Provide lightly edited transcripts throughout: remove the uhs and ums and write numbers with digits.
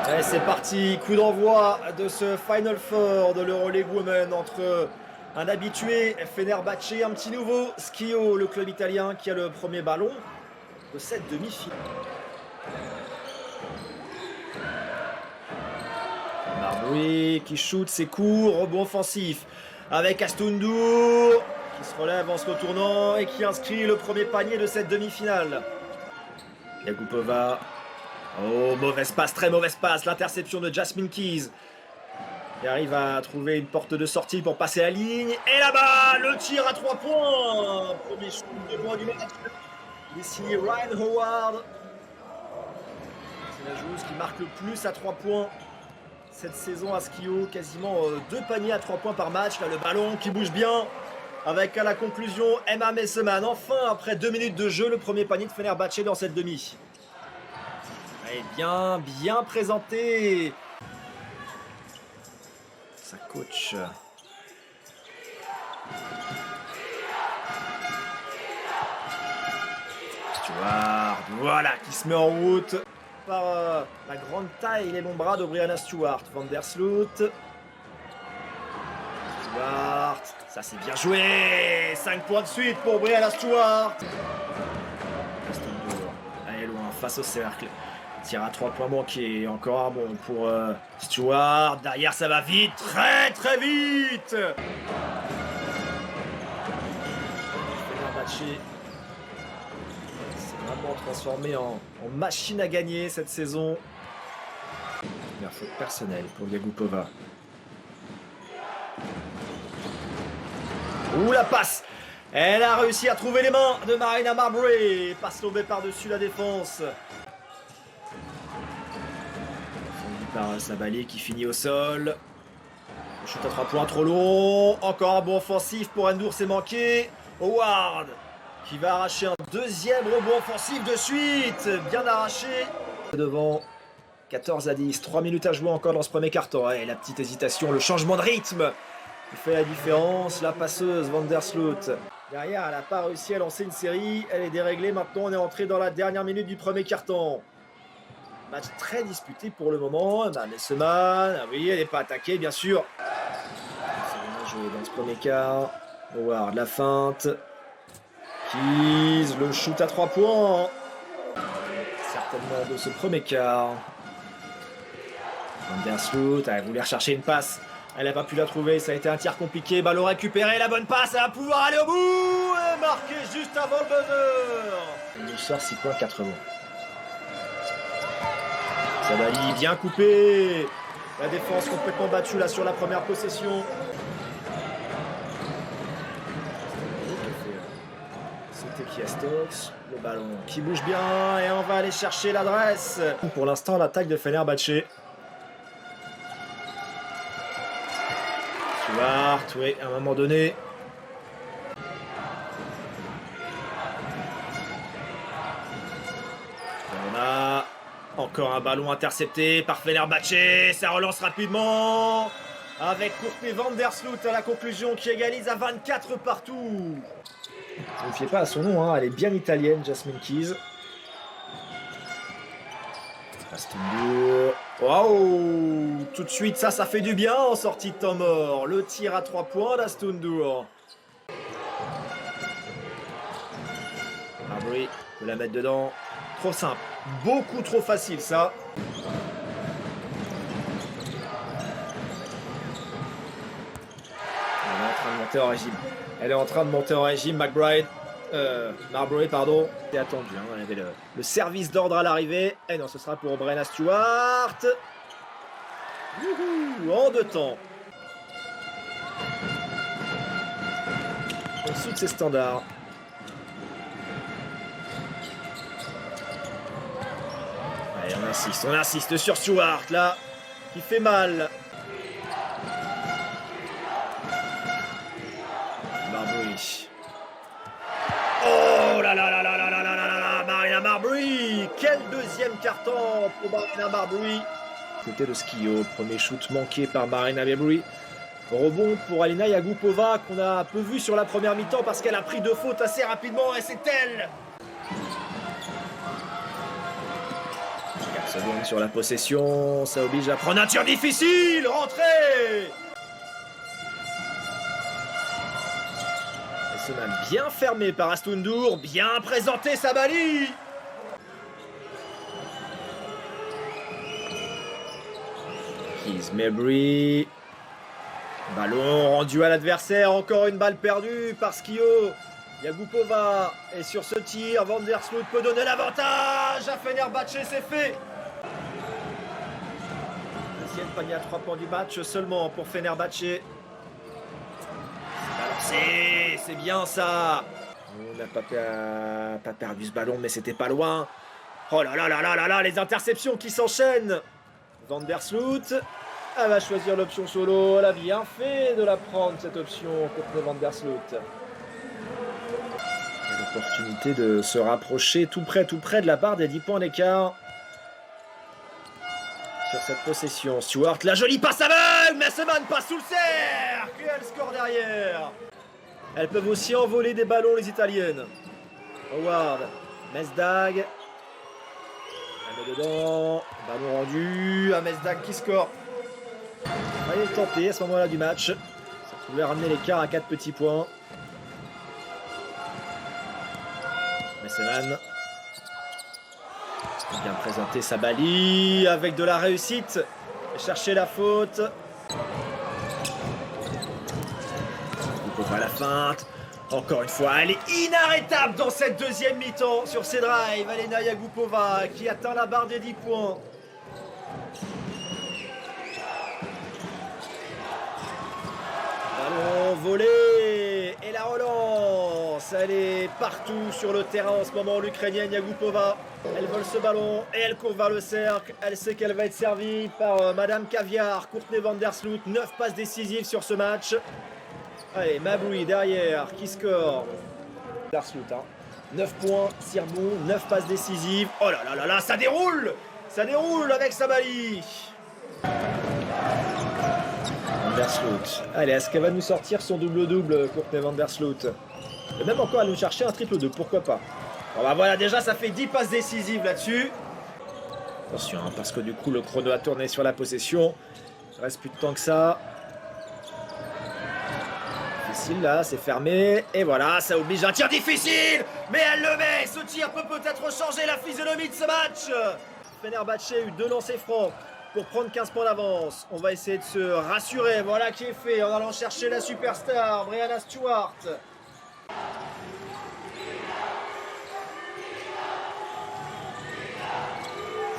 Et c'est parti, coup d'envoi de ce Final Four de l'Euroleague Women entre un habitué Fenerbahçe, un petit nouveau Schio, le club italien qui a le premier ballon de cette demi-finale. Marbury qui shoot ses coups, rebond offensif avec Astundur qui se relève en se retournant et qui inscrit le premier panier de cette demi-finale. Yagupova. Oh, mauvaise passe, très mauvaise passe. L'interception de Jasmine Keys. Il arrive à trouver une porte de sortie pour passer la ligne. Et là-bas, le tir à 3 points. Premier shoot de loin du match. Il est signé Ryan Howard. C'est la joueuse qui marque le plus à 3 points cette saison à Schio. Quasiment 2 paniers à 3 points par match. Là, le ballon qui bouge bien. Avec à la conclusion Emma Messeman. Enfin, après 2 minutes de jeu, le premier panier de Fenerbahçe dans cette demi. Et bien présenté. Sa coach. Stewart, voilà, qui se met en route par la grande taille et les longs bras de Brianna Stewart. Van der Sloot. Stewart, ça c'est bien joué. 5 points de suite pour Brianna Stewart. Elle est loin, face au cercle. Tir à 3 points manqué. Encore un bon pour Stewart. Derrière, ça va vite. Très, très vite. Fenerbahçe s'est vraiment transformé en machine à gagner cette saison. Première faute personnelle pour Yagupova. Ouh, la passe. Elle a réussi à trouver les mains de Marina Marbury. Passe lobée par-dessus la défense. Par Sabali qui finit au sol. Le shoot à 3 points trop long. Encore un bon offensif pour Endur, c'est manqué. Howard qui va arracher un deuxième rebond offensif de suite. Bien arraché. Devant 14-10. 3 minutes à jouer encore dans ce premier quart-temps. Et la petite hésitation, le changement de rythme qui fait la différence. La passeuse Van der Sloot. Derrière, elle n'a pas réussi à lancer une série. Elle est déréglée. Maintenant, on est entré dans la dernière minute du premier quart-temps. Match très disputé pour le moment. Messeman, oui, elle n'est pas attaquée, bien sûr. C'est bien joué dans ce premier quart. Howard, la feinte. Keys, le shoot à 3 points. Certainement de ce premier quart. Van der Sloot, elle voulait rechercher une passe. Elle n'a pas pu la trouver, ça a été un tir compliqué. Ballon récupéré, la bonne passe, elle va pouvoir aller au bout. Et marquer juste avant le buzzer. Elle nous sort 6 points, 4 rebonds. Sabali bien coupé. La défense complètement battue là sur la première possession. C'était Kiastox. Le ballon qui bouge bien et on va aller chercher l'adresse. Pour l'instant, l'attaque de Fenerbahçe. Stewart, oui, à un moment donné. On a encore un ballon intercepté par Fenerbahçe. Ça relance rapidement. Avec Courtney Van der Sloot à la conclusion qui égalise à 24 partout. Ne vous fiez pas à son nom, hein. Elle est bien italienne, Jasmine Keys. Astundur. Waouh! Tout de suite, ça fait du bien en sortie de temps mort. Le tir à 3 points d'Astundur. Marbury peut la mettre dedans. Trop simple. Beaucoup trop facile, ça. Elle est en train de monter en régime. Elle est en train de monter en régime, Marbury, pardon. C'est attendu, hein. On avait le service d'ordre à l'arrivée. Et non, ce sera pour Brianna Stewart. Youhou, en 2 temps. En dessous de ses standards. Allez, on insiste sur Stewart, là, qui fait mal. Marbury. Oh là là là là là là là là là, Marina Marbury. Quel deuxième carton pour Marina Marbury. Côté de Schio, premier shoot manqué par Marina Marbury. Rebond pour Alina Yagupova qu'on a un peu vu sur la première mi-temps parce qu'elle a pris 2 fautes assez rapidement et c'est elle. Seconde sur la possession, ça oblige à prendre un tir difficile. Rentrée. Et ce mal bien fermé par Astoundour, bien présenté Sabali. Keys Mabry. Ballon rendu à l'adversaire, encore une balle perdue par Skio. Yagupova est sur ce tir, Van der Sloot peut donner l'avantage à Fenerbahçe, c'est fait. Deuxième panier à 3 points du match seulement pour Fenerbahçe. C'est bien ça. On n'a pas perdu ce ballon, mais c'était pas loin. Oh là là là là là là, les interceptions qui s'enchaînent. Van der Sloot, elle va choisir l'option solo. Elle a bien fait de la prendre cette option contre Van der Sloot. L'opportunité de se rapprocher tout près de la barre des 10 points d'écart. Sur cette possession, Stewart, la jolie passe aveugle, mais Seman passe sous le cercle. Et elle score derrière. Elles peuvent aussi envoler des ballons, les Italiennes. Howard, Mesdag. Elle met dedans. Ballon rendu à Mesdag qui score. Allez tenter à ce moment-là du match. Ça pouvait ramener l'écart à 4 petits points. Messeman. Bien présenté Sabali avec de la réussite. Chercher la faute. Pas la feinte. Encore une fois, elle est inarrêtable dans cette deuxième mi-temps sur ses drives. Alena Yagupova qui atteint la barre des 10 points. Ballon volé et la relance. Elle est partout sur le terrain en ce moment, l'Ukrainienne Yagupova. Elle vole ce ballon et elle court vers le cercle. Elle sait qu'elle va être servie par Madame Caviar, Courtney Van der Sloot. 9 passes décisives sur ce match. Allez, Mabry derrière, qui score. Van der Sloot, 9 points, Sirbon, 9 passes décisives. Oh là là là là, ça déroule. Ça déroule avec Sabali. Van der Sloot. Allez, est-ce qu'elle va nous sortir son double-double, Courtney Van der Sloot? Et même encore, elle nous chercher un triple-2, pourquoi pas. Bon bah voilà, déjà ça fait 10 passes décisives là-dessus. Attention, parce que du coup le chrono a tourné sur la possession. Il reste plus de temps que ça. Difficile là, c'est fermé. Et voilà, ça oblige un tir difficile. Mais elle le met. Ce tir peut peut-être changer la physionomie de ce match. Fenerbahçe a eu 2 lancers francs pour prendre 15 points d'avance. On va essayer de se rassurer. Voilà qui est fait en allant chercher la superstar, Breanna Stewart.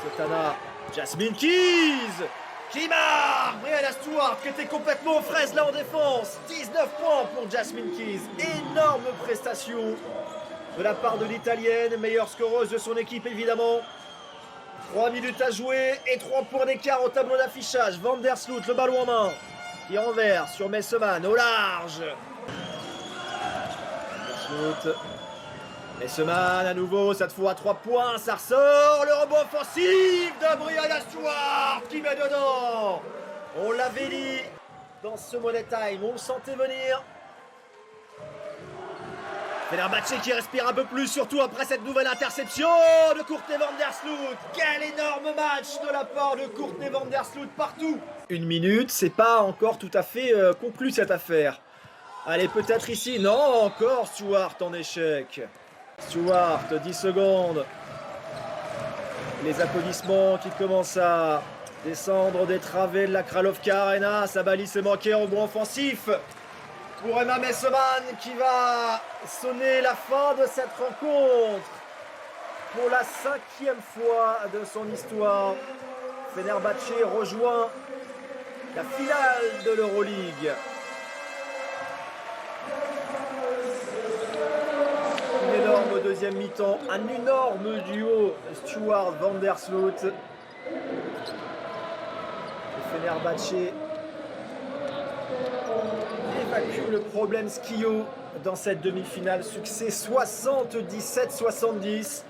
Setana, Jasmine Keys qui marque. Breanna Stewart qui était complètement aux fraises là en défense. 19 points pour Jasmine Keys. Énorme prestation de la part de l'Italienne, meilleure scoreuse de son équipe évidemment. 3 minutes à jouer et 3 points d'écart au tableau d'affichage. Van der Sloot, le ballon en main, qui renverse sur Messeman au large. Messeman à nouveau, cette fois à 3 points, ça ressort. Le rebond offensif de Breanna Stewart qui met dedans. On l'avait dit dans ce Money Time, on le sentait venir. Fenerbahçe qui respire un peu plus, surtout après cette nouvelle interception de Courtney Van der Sloot. Quel énorme match de la part de Courtney Van der Sloot partout. 1 minute, c'est pas encore tout à fait conclu cette affaire. Allez, peut-être ici. Non, encore Stewart en échec. Stewart, 10 secondes. Les applaudissements qui commencent à descendre des travées de la Kralovka Arena. Sabali s'est manqué en rebond offensif pour Emma Messeman qui va sonner la fin de cette rencontre pour la 5e fois de son histoire. Fenerbahçe rejoint la finale de l'Euroleague. Une énorme deuxième mi-temps, un énorme duo Stewart Van der Sloot. Et Fenerbahçe évacue le problème Skio dans cette demi-finale. Succès 77-70.